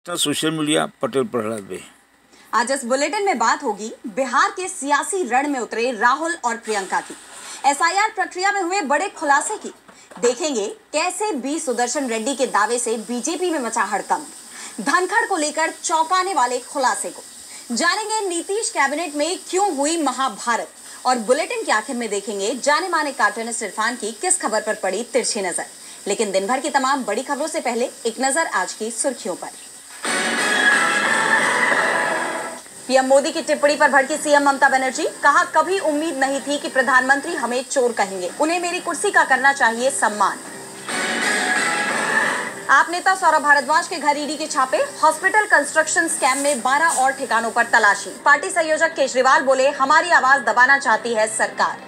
Social media Patel Prahlad भाई। आज इस बुलेटिन में बात होगी बिहार के सियासी रण में उतरे राहुल और प्रियंका की, एसआईआर प्रक्रिया में हुए बड़े खुलासे की। देखेंगे कैसे बी सुदर्शन रेड्डी के दावे से बीजेपी में मचा हड़कंप, धनखड़ को लेकर चौंकाने वाले खुलासे को जानेंगे। नीतीश कैबिनेट में क्यों हुई महाभारत, और बुलेटिन के आखिर में देखेंगे जाने माने कार्टूनिस्ट इरफान की किस खबर पर पड़ी तिरछी नजर। लेकिन दिन भर की तमाम बड़ी खबरों से पहले एक नजर आज की सुर्खियों पर। पीएम मोदी की टिप्पणी पर भड़की सीएम ममता बनर्जी, कहा कभी उम्मीद नहीं थी कि प्रधानमंत्री हमें चोर कहेंगे, उन्हें मेरी कुर्सी का करना चाहिए सम्मान। आप नेता सौरभ भारद्वाज के घर ईडी के छापे, हॉस्पिटल कंस्ट्रक्शन स्कैम में 12 और ठिकानों पर तलाशी। पार्टी संयोजक केजरीवाल बोले हमारी आवाज दबाना चाहती है सरकार।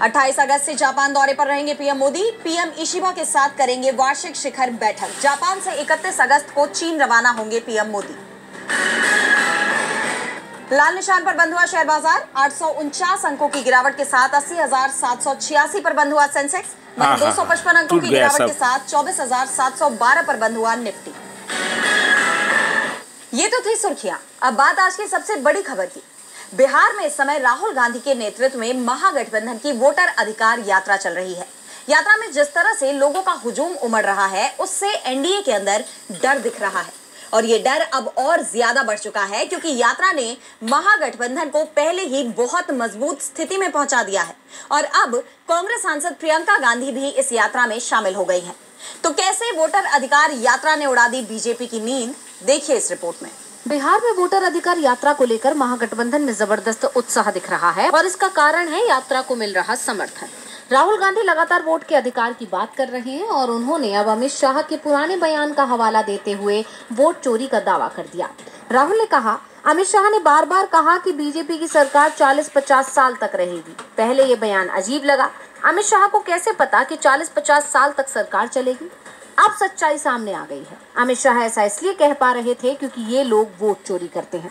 28 अगस्त से जापान दौरे पर रहेंगे पीएम मोदी, पीएम इशिबा के साथ करेंगे वार्षिक शिखर बैठक। जापान से 31 अगस्त को चीन रवाना होंगे पीएम मोदी। लाल निशान पर बंद हुआ शेयर बाजार, 849 अंकों की गिरावट के साथ 80,786 पर बंद हुआ सेंसेक्स। 255 अंकों की गिरावट के साथ 24,712 पर बंद हुआ निफ्टी। ये तो थी सुर्खियां। अब बात आज की सबसे बड़ी खबर की। बिहार में इस समय राहुल गांधी के नेतृत्व में महागठबंधन की वोटर अधिकार यात्रा चल रही है। यात्रा में जिस तरह से लोगों का हुजूम उमड़ रहा है, उससे एनडीए के अंदर डर दिख रहा है, और ये डर अब और ज्यादा बढ़ चुका है क्योंकि यात्रा ने महागठबंधन को पहले ही बहुत मजबूत स्थिति में पहुंचा दिया है, और अब कांग्रेस सांसद प्रियंका गांधी भी इस यात्रा में शामिल हो गई हैं। तो कैसे वोटर अधिकार यात्रा ने उड़ा दी बीजेपी की नींद, देखिए इस रिपोर्ट में। बिहार में वोटर अधिकार यात्रा को लेकर महागठबंधन में जबरदस्त उत्साह दिख रहा है, और इसका कारण है यात्रा को मिल रहा समर्थन। राहुल गांधी लगातार वोट के अधिकार की बात कर रहे हैं, और उन्होंने अब अमित शाह के पुराने बयान का हवाला देते हुए वोट चोरी का दावा कर दिया। राहुल ने कहा, अमित शाह ने बार बार कहा कि बीजेपी की सरकार 40-50 साल तक रहेगी। पहले ये बयान अजीब लगा, अमित शाह को कैसे पता कि 40-50 साल तक सरकार चलेगी। अब सच्चाई सामने आ गई है। अमित शाह ऐसा इसलिए कह पा रहे थे क्योंकि ये लोग वोट चोरी करते हैं।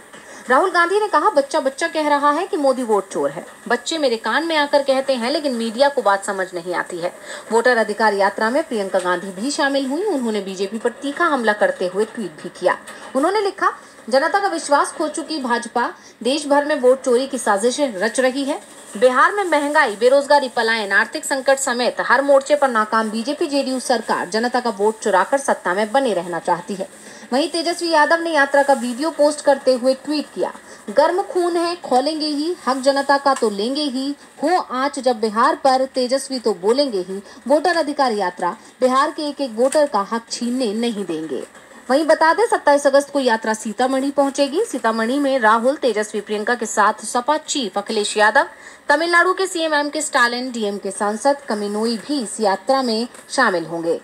राहुल गांधी ने कहा, बच्चा बच्चा कह रहा है कि मोदी वोट चोर है। बच्चे मेरे कान में आकर कहते हैं, लेकिन मीडिया को बात समझ नहीं आती है। वोटर अधिकार यात्रा में प्रियंका गांधी भी शामिल हुई। उन्होंने बीजेपी पर तीखा हमला करते हुए ट्वीट भी किया। उन्होंने लिखा, जनता का विश्वास खो चुकी भाजपा देश भर में वोट चोरी की साजिशें रच रही है। बिहार में महंगाई, बेरोजगारी, पलायन, आर्थिक संकट समेत हर मोर्चे पर नाकाम बीजेपी जेडीयू सरकार जनता का वोट चुराकर सत्ता में बने रहना चाहती है। वहीं तेजस्वी यादव ने यात्रा का वीडियो पोस्ट करते हुए ट्वीट किया, गर्म खून है, खोलेंगे ही, हक जनता का तो लेंगे ही, हो आंच जब बिहार पर, तेजस्वी तो बोलेंगे ही, वोटर अधिकार यात्रा, बिहार के एक एक वोटर का हक छीनने नहीं देंगे। वहीं बता दें, 27 अगस्त को यात्रा सीतामढ़ी पहुंचेगी। सीतामढ़ी में राहुल, तेजस्वी, प्रियंका के साथ सपा चीफ अखिलेश यादव, तमिलनाडु के सीएम एम के स्टालिन, डीएम के सांसद कमिनोई भी इस यात्रा में शामिल होंगे।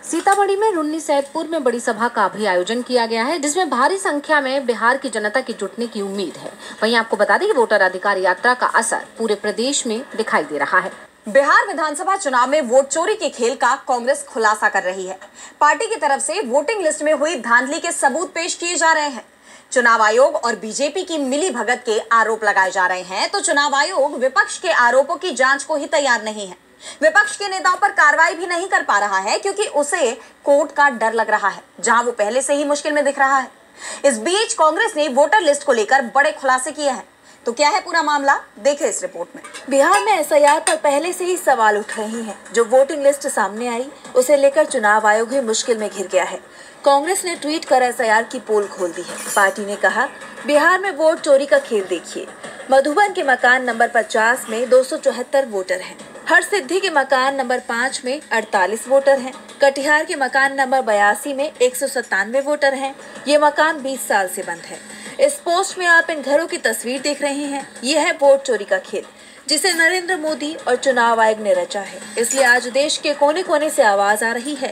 सीतामढ़ी में रुन्नी सैदपुर में बड़ी सभा का भी आयोजन किया गया है, जिसमें भारी संख्या में बिहार की जनता की जुटने की उम्मीद है। वहीं आपको बता दें कि वोटर अधिकार यात्रा का असर पूरे प्रदेश में दिखाई दे रहा है। बिहार विधानसभा चुनाव में वोट चोरी के खेल का कांग्रेस खुलासा कर रही है। पार्टी की तरफ से वोटिंग लिस्ट में हुई धांधली के सबूत पेश किए जा रहे हैं। चुनाव आयोग और बीजेपी की मिली भगत के आरोप लगाए जा रहे हैं, तो चुनाव आयोग विपक्ष के आरोपों की जांच को ही तैयार नहीं है। विपक्ष के नेताओं पर कार्रवाई भी नहीं कर पा रहा है क्योंकि उसे कोर्ट का डर लग रहा है, जहां वो पहले से ही मुश्किल में दिख रहा है। इस बीच कांग्रेस ने वोटर लिस्ट को लेकर बड़े खुलासे किए हैं। तो क्या है पूरा मामला, देखिए इस रिपोर्ट में। बिहार में एसआईआर पर पहले से ही सवाल उठ रहे हैं। जो वोटिंग लिस्ट सामने आई, उसे लेकर चुनाव आयोग भी मुश्किल में घिर गया है। कांग्रेस ने ट्वीट कर एसआईआर की पोल खोल दी है। पार्टी ने कहा, बिहार में वोट चोरी का खेल देखिए। मधुबन के मकान नंबर 50 में 274 वोटर हैं। हरसिद्धि के मकान नंबर 5 में 48 वोटर हैं। कटिहार के मकान नंबर 82 में 197 वोटर हैं। ये मकान 20 साल से बंद है। इस पोस्ट में आप इन घरों की तस्वीर देख रहे हैं। यह है वोट चोरी का खेल, जिसे नरेंद्र मोदी और चुनाव आयोग ने रचा है। इसलिए आज देश के कोने कोने से आवाज आ रही है,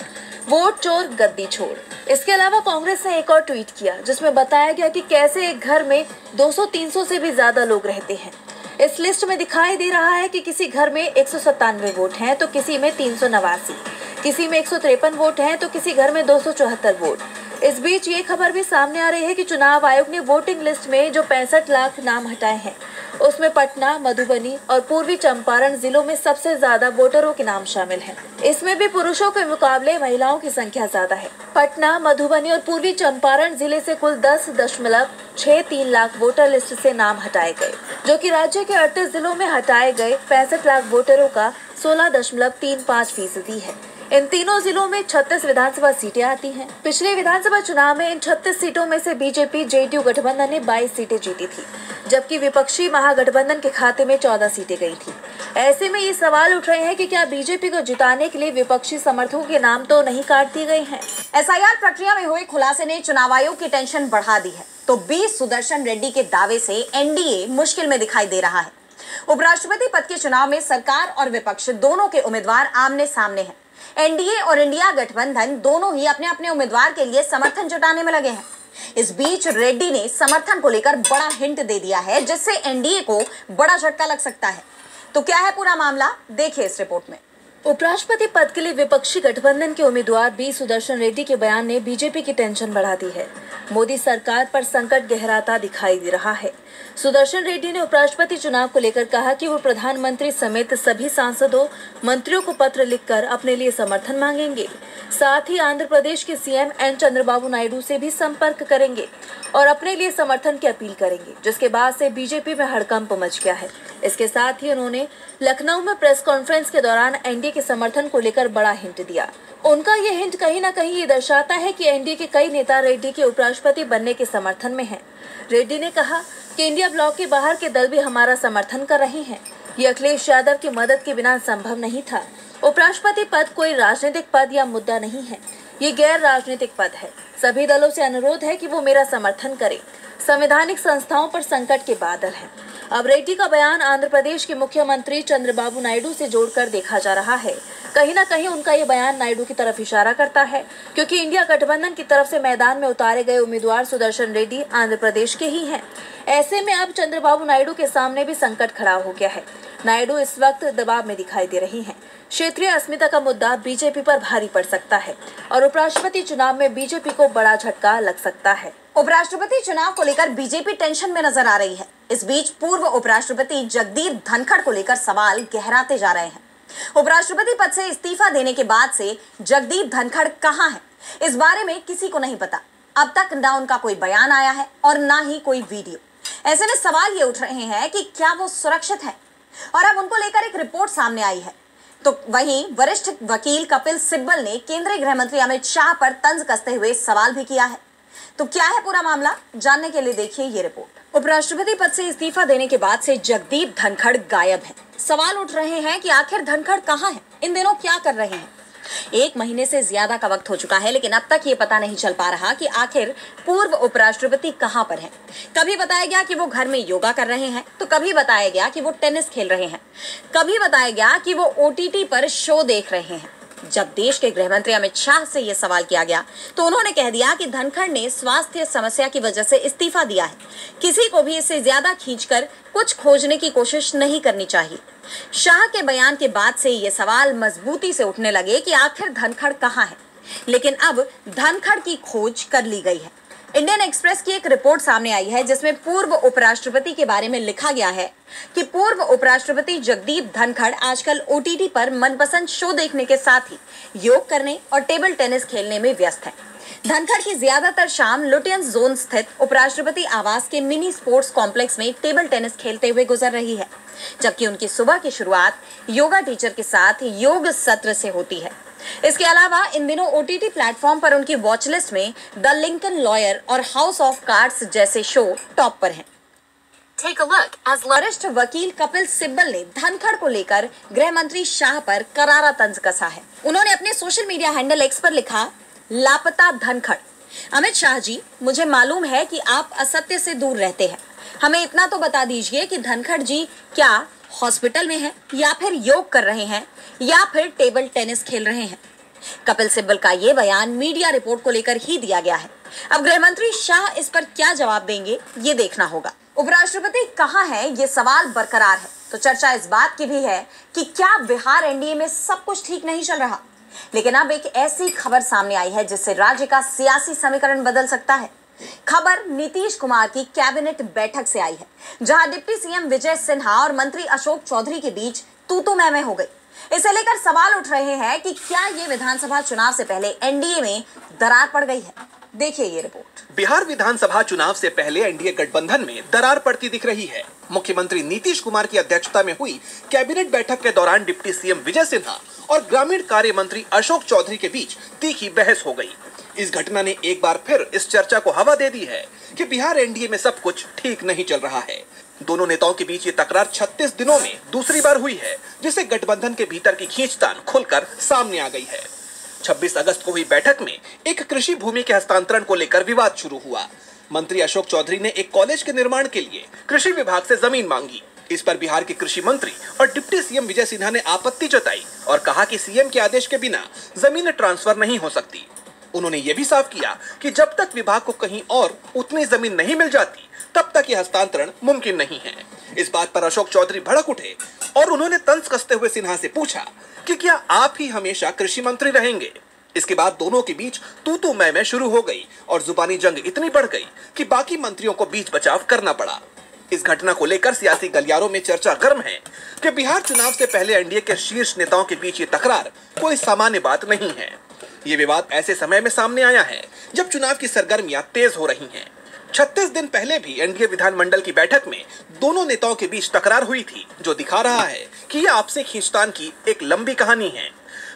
वोट चोर गद्दी छोड़। इसके अलावा कांग्रेस ने एक और ट्वीट किया, जिसमें बताया गया कि कैसे एक घर में 200-300 से भी ज्यादा लोग रहते हैं। इस लिस्ट में दिखाई दे रहा है कि किसी घर में 197 वोट हैं तो किसी में 389, किसी में 153 वोट हैं तो किसी घर में 274 वोट। इस बीच ये खबर भी सामने आ रही है कि चुनाव आयोग ने वोटिंग लिस्ट में जो 65 लाख नाम हटाए हैं, उसमें पटना, मधुबनी और पूर्वी चंपारण जिलों में सबसे ज्यादा वोटरों के नाम शामिल हैं। इसमें भी पुरुषों के मुकाबले महिलाओं की संख्या ज्यादा है। पटना, मधुबनी और पूर्वी चंपारण जिले से कुल 10.63 लाख वोटर लिस्ट से नाम हटाए गए, जो कि राज्य के 38 जिलों में हटाए गए 65 लाख वोटरों का 16.35% है। इन तीनों जिलों में 36 विधानसभा सीटें आती हैं। पिछले विधानसभा चुनाव में इन 36 सीटों में से बीजेपी जेडीयू गठबंधन ने 22 सीटें जीती थी, जबकि विपक्षी महागठबंधन के खाते में 14 सीटें गई थी। ऐसे में ये सवाल उठ रहे हैं कि क्या बीजेपी को जिताने के लिए विपक्षी समर्थकों के नाम तो नहीं काट दिए गए हैं। एसआईआर प्रक्रिया में हुए खुलासे ने चुनाव आयोग की टेंशन बढ़ा दी है, तो बी सुदर्शन रेड्डी के दावे से एनडीए मुश्किल में दिखाई दे रहा है। उपराष्ट्रपति पद के चुनाव में सरकार और विपक्ष दोनों के उम्मीदवार आमने सामने हैं। एनडीए और इंडिया गठबंधन दोनों ही अपने अपने उम्मीदवार के लिए समर्थन जुटाने में लगे हैं। इस बीच रेड्डी ने समर्थन को लेकर बड़ा हिंट दे दिया है, जिससे एनडीए को बड़ा झटका लग सकता है। तो क्या है पूरा मामला, देखिए इस रिपोर्ट में। उपराष्ट्रपति पद के लिए विपक्षी गठबंधन के उम्मीदवार बी सुदर्शन रेड्डी के बयान ने बीजेपी की टेंशन बढ़ा दी है। मोदी सरकार पर संकट गहराता दिखाई दे रहा है। सुदर्शन रेड्डी ने उपराष्ट्रपति चुनाव को लेकर कहा कि वो प्रधानमंत्री समेत सभी सांसदों, मंत्रियों को पत्र लिखकर अपने लिए समर्थन मांगेंगे। साथ ही आंध्र प्रदेश के सीएम एन चंद्रबाबू नायडू से भी संपर्क करेंगे और अपने लिए समर्थन की अपील करेंगे, जिसके बाद से बीजेपी में हड़कंप मच गया है। इसके साथ ही उन्होंने लखनऊ में प्रेस कॉन्फ्रेंस के दौरान एनडीए के समर्थन को लेकर बड़ा हिंट दिया। उनका ये हिंट कहीं न कहीं ये दर्शाता है कि एनडीए के कई नेता रेड्डी के उपराष्ट्रपति बनने के समर्थन में हैं। रेड्डी ने कहा कि इंडिया ब्लॉक के बाहर के दल भी हमारा समर्थन कर रहे हैं। ये अखिलेश यादव की मदद के बिना संभव नहीं था। उपराष्ट्रपति पद कोई राजनीतिक पद या मुद्दा नहीं है, ये गैर राजनीतिक पद है। सभी दलों से अनुरोध है कि वो मेरा समर्थन करें। संवैधानिक संस्थाओं पर संकट के बादल हैं। अब रेड्डी का बयान आंध्र प्रदेश के मुख्यमंत्री चंद्रबाबू नायडू से जोड़कर देखा जा रहा है। कहीं ना कहीं उनका ये बयान नायडू की तरफ इशारा करता है, क्योंकि इंडिया गठबंधन की तरफ से मैदान में उतारे गए उम्मीदवार सुदर्शन रेड्डी आंध्र प्रदेश के ही हैं। ऐसे में अब चंद्रबाबू नायडू के सामने भी संकट खड़ा हो गया है। नायडू इस वक्त दबाव में दिखाई दे रही हैं। क्षेत्रीय अस्मिता का मुद्दा बीजेपी पर भारी पड़ सकता है और उपराष्ट्रपति चुनाव में बीजेपी को बड़ा झटका लग सकता है। उपराष्ट्रपति चुनाव को लेकर बीजेपी टेंशन में नजर आ रही है। इस बीच पूर्व उपराष्ट्रपति जगदीप धनखड़ को लेकर सवाल गहराते जा रहे हैं। उपराष्ट्रपति पद से इस्तीफा देने के बाद से जगदीप धनखड़ कहां है, इस बारे में किसी को नहीं पता। अब तक ना उनका कोई बयान आया है और ना ही कोई वीडियो। ऐसे में सवाल ये उठ रहे हैं कि क्या वो सुरक्षित है, और अब उनको लेकर एक रिपोर्ट सामने आई है। तो वहीं वरिष्ठ वकील कपिल सिब्बल ने केंद्रीय गृह मंत्री अमित शाह पर तंज कसते हुए सवाल भी किया है। तो क्या है पूरा मामला, जानने के लिए देखिए ये रिपोर्ट। उपराष्ट्रपति पद से इस्तीफा देने के बाद से जगदीप धनखड़ गायब हैं। सवाल उठ रहे हैं कि आखिर धनखड़ कहां हैं, इन दिनों क्या कर रहे हैं। 1 महीने से ज्यादा का वक्त हो चुका है, लेकिन अब तक ये पता नहीं चल पा रहा कि आखिर पूर्व उपराष्ट्रपति कहां पर हैं। कभी बताया गया कि वो घर में योगा कर रहे हैं, तो कभी बताया गया कि वो टेनिस खेल रहे हैं, कभी बताया गया कि वो ओटीटी पर शो देख रहे हैं। जब देश के गृह मंत्री अमित शाह से यह सवाल किया गया, तो उन्होंने कह दिया कि धनखड़ ने स्वास्थ्य समस्या की वजह से इस्तीफा दिया है। किसी को भी इससे ज्यादा खींचकर कुछ खोजने की कोशिश नहीं करनी चाहिए। शाह के बयान के बाद से ये सवाल मजबूती से उठने लगे कि आखिर धनखड़ कहां है। लेकिन अब धनखड़ की खोज कर ली गई है। इंडियन एक्सप्रेस की एक रिपोर्ट सामने आई है, जिसमें पूर्व उपराष्ट्रपति के बारे में लिखा गया है कि पूर्व उपराष्ट्रपति जगदीप धनखड़ आजकल ओटीटी पर मनपसंद शो देखने के साथ ही योग करने और टेबल टेनिस खेलने में व्यस्त हैं। धनखड़ की ज्यादातर शाम लुटियंस जोन स्थित उपराष्ट्रपति आवास के मिनी स्पोर्ट्स कॉम्प्लेक्स में टेबल टेनिस खेलते हुए गुजर रही है, जबकि उनकी सुबह की शुरुआत योगा टीचर के साथ योग सत्र से होती है। इसके अलावा इन दिनों ओटीटी प्लेटफॉर्म पर उनकी वॉच लिस्ट में द लिंकन लॉयर और हाउस ऑफ कार्ड्स जैसे शो टॉप पर हैं। वरिष्ठ वकील कपिल सिब्बल ने धनखड़ को लेकर गृह मंत्री शाह पर करारा तंज कसा है। उन्होंने अपने सोशल मीडिया हैंडल एक्स पर लिखा, लापता धनखड़। अमित शाह जी, मुझे मालूम है कि आप असत्य से दूर रहते हैं। हमें इतना तो बता दीजिए कि धनखड़ जी क्या हॉस्पिटल में हैं, या फिर योग कर रहे हैं, या फिर टेबल टेनिस खेल रहे हैं। कपिल सिब्बल का ये बयान मीडिया रिपोर्ट को लेकर ही दिया गया है। अब गृह मंत्री शाह इस पर क्या जवाब देंगे, ये देखना होगा। उपराष्ट्रपति कहां है, ये सवाल बरकरार है। तो चर्चा इस बात की भी है कि क्या बिहार एनडीए में सब कुछ ठीक नहीं चल रहा। लेकिन अब एक ऐसी खबर सामने आई है जिससे राज्य का सियासी समीकरण बदल सकता है। खबर नीतीश कुमार की कैबिनेट बैठक से आई है, जहां डिप्टी सीएम विजय सिन्हा और मंत्री अशोक चौधरी के बीच तू मैं हो गई। इसे लेकर सवाल उठ रहे हैं कि क्या ये विधानसभा चुनाव से पहले एनडीए में दरार पड़ गई है। देखिए ये रिपोर्ट। बिहार विधानसभा चुनाव से पहले एनडीए गठबंधन में दरार पड़ती दिख रही है। मुख्यमंत्री नीतीश कुमार की अध्यक्षता में हुई कैबिनेट बैठक के दौरान डिप्टी सीएम विजय सिन्हा और ग्रामीण कार्य मंत्री अशोक चौधरी के बीच तीखी बहस हो गई। इस घटना ने एक बार फिर इस चर्चा को हवा दे दी है कि बिहार एनडीए में सब कुछ ठीक नहीं चल रहा है। दोनों नेताओं के बीच ये तकरार 36 दिनों में दूसरी बार हुई है, जिससे गठबंधन के भीतर की खींचतान खुलकर सामने आ गई है। 26 अगस्त को हुई बैठक में एक कृषि भूमि के हस्तांतरण को लेकर विवाद शुरू हुआ। मंत्री अशोक चौधरी ने एक कॉलेज के निर्माण के लिए कृषि विभाग से जमीन मांगी। इस पर बिहार के कृषि मंत्री और डिप्टी सीएम विजय सिन्हा ने आपत्ति जताई और कहा कि सीएम के आदेश के बिना जमीन ट्रांसफर नहीं हो सकती। उन्होंने ये भी साफ किया कि जब तक विभाग को कहीं और उतनी जमीन नहीं मिल जाती, तब तक यह हस्तांतरण मुमकिन नहीं है। इस बात पर अशोक चौधरी भड़क उठे और उन्होंने तंज कसते हुए सिन्हा से पूछा कि क्या आप ही हमेशा कृषि मंत्री रहेंगे। इसके बाद दोनों के बीच तू मैं शुरू हो गई और जुबानी जंग इतनी बढ़ गई कि बाकी मंत्रियों को बीच बचाव करना पड़ा। इस घटना को लेकर सियासी गलियारों में चर्चा गर्म है कि बिहार चुनाव से पहले एनडीए के शीर्ष नेताओं के बीच ये तकरार कोई सामान्य बात नहीं है। ये विवाद ऐसे समय में सामने आया है जब चुनाव की सरगर्मियां तेज हो रही हैं। 36 दिन पहले भी एनडीए विधानमंडल की बैठक में दोनों नेताओं के बीच तकरार हुई थी, जो दिखा रहा है कि यह आपसी खींचतान की एक लंबी कहानी है।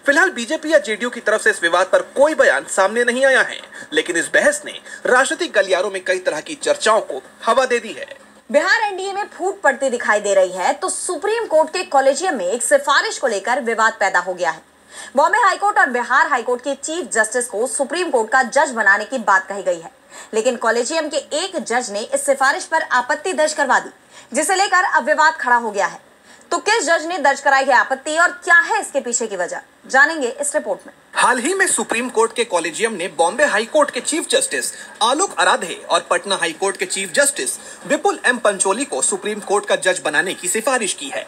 फिलहाल बीजेपी या जेडीयू की तरफ से इस विवाद पर कोई बयान सामने नहीं आया है, लेकिन इस बहस ने राजनीतिक गलियारों में कई तरह की चर्चाओं को हवा दे दी है। बिहार एनडीए में फूट पड़ती दिखाई दे रही है तो सुप्रीम कोर्ट के कॉलेजियम में एक सिफारिश को लेकर विवाद पैदा हो गया है। बॉम्बे हाईकोर्ट और बिहार हाईकोर्ट के चीफ जस्टिस को सुप्रीम कोर्ट का जज बनाने की बात कही गई है, लेकिन कॉलेजियम के एक जज ने इस सिफारिश पर आपत्ति दर्ज करवा दी, जिसे लेकर अब विवाद खड़ा हो गया है। तो किस जज ने दर्ज कराई है आपत्ति और क्या है इसके पीछे की वजह, जानेंगे इस रिपोर्ट में। हाल ही में सुप्रीम कोर्ट के कॉलेजियम ने बॉम्बे हाई कोर्ट के चीफ जस्टिस आलोक आराधे और पटना हाई कोर्ट के चीफ जस्टिस विपुल एम पंचोली को सुप्रीम कोर्ट का जज बनाने की सिफारिश की है,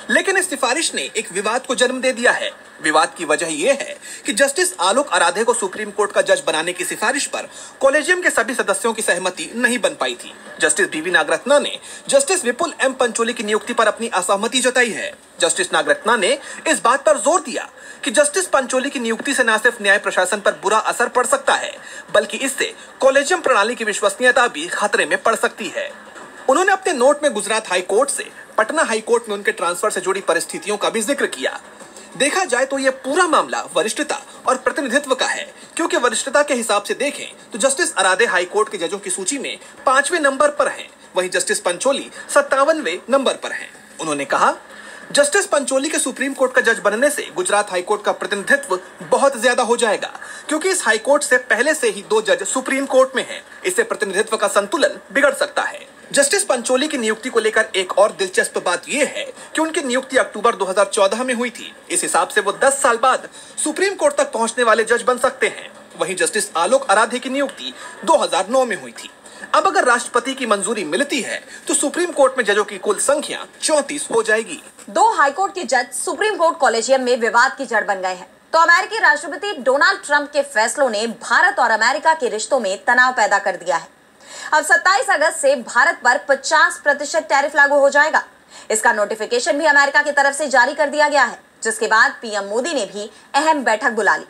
लेकिन इस सिफारिश ने एक विवाद को जन्म दे दिया है। विवाद की वजह यह है कि जस्टिस आलोक आराधे को सुप्रीम कोर्ट का जज बनाने की सिफारिश पर कॉलेजियम के सभी सदस्यों की सहमति नहीं बन पाई थी। जस्टिस बीवी नागरत्ना ने जस्टिस विपुल एम पंचोली की नियुक्ति पर अपनी असहमति जताई है। जस्टिस नागरत्ना ने इस बात पर जोर दिया कि जस्टिस पंचोली की नियुक्ति से न सिर्फ न्याय प्रशासन पर बुरा असर पड़ सकता है, बल्कि इससे कॉलेजियम प्रणाली की विश्वसनीयता भी खतरे में पड़ सकती है। उन्होंने अपने नोट में गुजरात हाई कोर्ट से पटना हाई कोर्ट में उनके ट्रांसफर से जुड़ी परिस्थितियों का भी जिक्र किया। देखा जाए तो यह पूरा मामला वरिष्ठता और प्रतिनिधित्व का है, क्योंकि वरिष्ठता के हिसाब से देखें तो जस्टिस आराधे हाई कोर्ट के जजों की सूची में 5वें नंबर पर हैं, वहीं जस्टिस पंचोली 57वें नंबर पर हैं। उन्होंने कहा, जस्टिस पंचोली के सुप्रीम कोर्ट का जज बनने से गुजरात हाई कोर्ट का प्रतिनिधित्व बहुत ज्यादा हो जाएगा, क्योंकि इस हाई कोर्ट से पहले से ही 2 जज सुप्रीम कोर्ट में हैं। इससे प्रतिनिधित्व का संतुलन बिगड़ सकता है। जस्टिस पंचोली की नियुक्ति को लेकर एक और दिलचस्प बात यह है कि उनकी नियुक्ति अक्टूबर 2014 में हुई थी। इस हिसाब से वो 10 साल बाद सुप्रीम कोर्ट तक पहुंचने वाले जज बन सकते हैं। वहीं जस्टिस आलोक आराधे की नियुक्ति 2009 में हुई थी। अब अगर राष्ट्रपति की मंजूरी मिलती है तो सुप्रीम कोर्ट में जजों की कुल संख्या 34 हो जाएगी। 2 हाईकोर्ट के जज सुप्रीम कोर्ट कॉलेजियम में विवाद की जड़ बन गए हैं। तो अमेरिकी राष्ट्रपति डोनाल्ड ट्रंप के फैसलों ने भारत और अमेरिका के रिश्तों में तनाव पैदा कर दिया है। अब 27 अगस्त से भारत पर 50% टैरिफ लागू हो जाएगा। इसका नोटिफिकेशन भी अमेरिका की तरफ से जारी कर दिया गया है, जिसके बाद पीएम मोदी ने भी अहम बैठक बुला ली।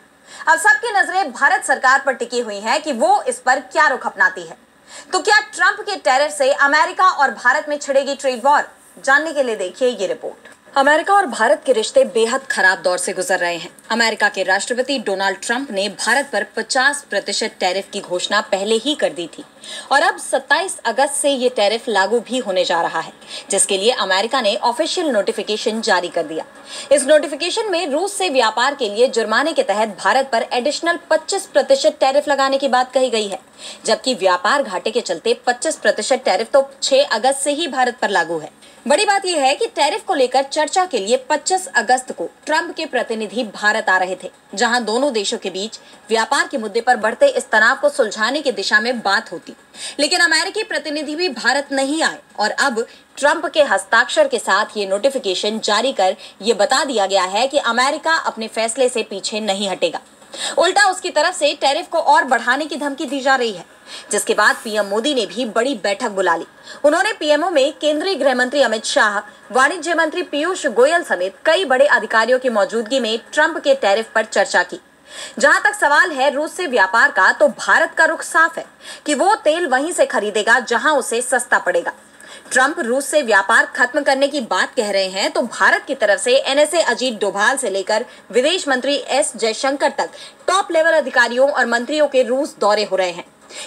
अब सबकी नजरें भारत सरकार पर टिकी हुई हैं कि वो इस पर क्या रुख अपनाती है। तो क्या ट्रंप के टैरिफ से अमेरिका और भारत में छिड़ेगी ट्रेड वॉर? जानने के लिए देखिए ये रिपोर्ट। अमेरिका और भारत के रिश्ते बेहद खराब दौर से गुजर रहे हैं। अमेरिका के राष्ट्रपति डोनाल्ड ट्रंप ने भारत पर 50% टैरिफ की घोषणा पहले ही कर दी थी और अब 27 अगस्त से ये टैरिफ लागू भी होने जा रहा है, जिसके लिए अमेरिका ने ऑफिशियल नोटिफिकेशन जारी कर दिया। इस नोटिफिकेशन में रूस से व्यापार के लिए जुर्माने के तहत भारत पर एडिशनल 25% टैरिफ लगाने की बात कही गई है, जबकि व्यापार घाटे के चलते 25% टैरिफ तो 6 अगस्त से ही भारत पर लागू है। बड़ी बात यह है कि टैरिफ को लेकर चर्चा के लिए 25 अगस्त को ट्रंप के प्रतिनिधि भारत आ रहे थे, जहां दोनों देशों के बीच व्यापार के मुद्दे पर बढ़ते इस तनाव को सुलझाने की दिशा में बात होती। लेकिन अमेरिकी प्रतिनिधि भी भारत नहीं आए और अब ट्रंप के हस्ताक्षर के साथ ये नोटिफिकेशन जारी कर ये बता दिया गया है कि अमेरिका अपने फैसले से पीछे नहीं हटेगा। उल्टा उसकी तरफ से टैरिफ को और बढ़ाने की धमकी दी जा रही है, जिसके बाद पीएम मोदी ने भी बड़ी बैठक बुला ली। उन्होंने पीएमओ में केंद्रीय गृह मंत्री अमित शाह, वाणिज्य मंत्री पीयूष गोयल समेत कई बड़े अधिकारियों की मौजूदगी में ट्रंप के टैरिफ पर चर्चा की। जहां तक सवाल है रूस से व्यापार का, तो भारत का रुख साफ है कि वो तेल वहीं से खरीदेगा जहां उसे सस्ता पड़ेगा। ट्रंप रूस से व्यापार खत्म करने की बात कह रहे हैं, तो भारत की तरफ से एनएसए अजीत डोभाल से लेकर विदेश मंत्री एस जयशंकर तक टॉप लेवल अधिकारियों और मंत्रियों के रूस दौरे हो रहे हैं।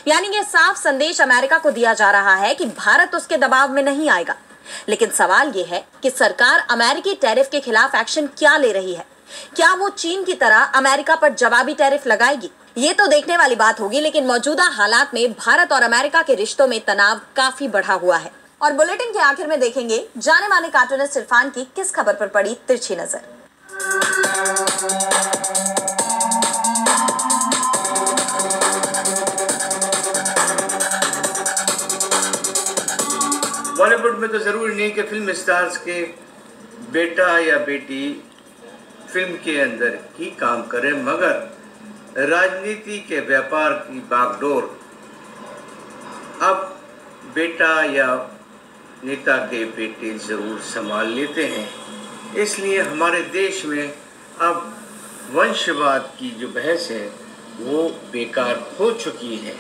यानी ये साफ संदेश अमेरिका को दिया जा रहा है कि भारत उसके दबाव में नहीं आएगा। लेकिन सवाल ये है कि सरकार अमेरिकी टैरिफ के खिलाफ एक्शन क्या ले रही है। क्या वो चीन की तरह अमेरिका पर जवाबी टैरिफ लगाएगी? ये तो देखने वाली बात होगी, लेकिन मौजूदा हालात में भारत और अमेरिका के रिश्तों में तनाव काफी बढ़ा हुआ है। और बुलेटिन के आखिर में देखेंगे जाने माने कार्टूनिस्ट इरफान की किस खबर पर पड़ी तिरछी नजर। बॉलीवुड में तो जरूरी नहीं कि फिल्म स्टार्स के बेटा या बेटी फिल्म के अंदर ही काम करे, मगर राजनीति के व्यापार की बागडोर अब बेटा या नेता के बेटे जरूर संभाल लेते हैं। इसलिए हमारे देश में अब वंशवाद की जो बहस है वो बेकार हो चुकी है।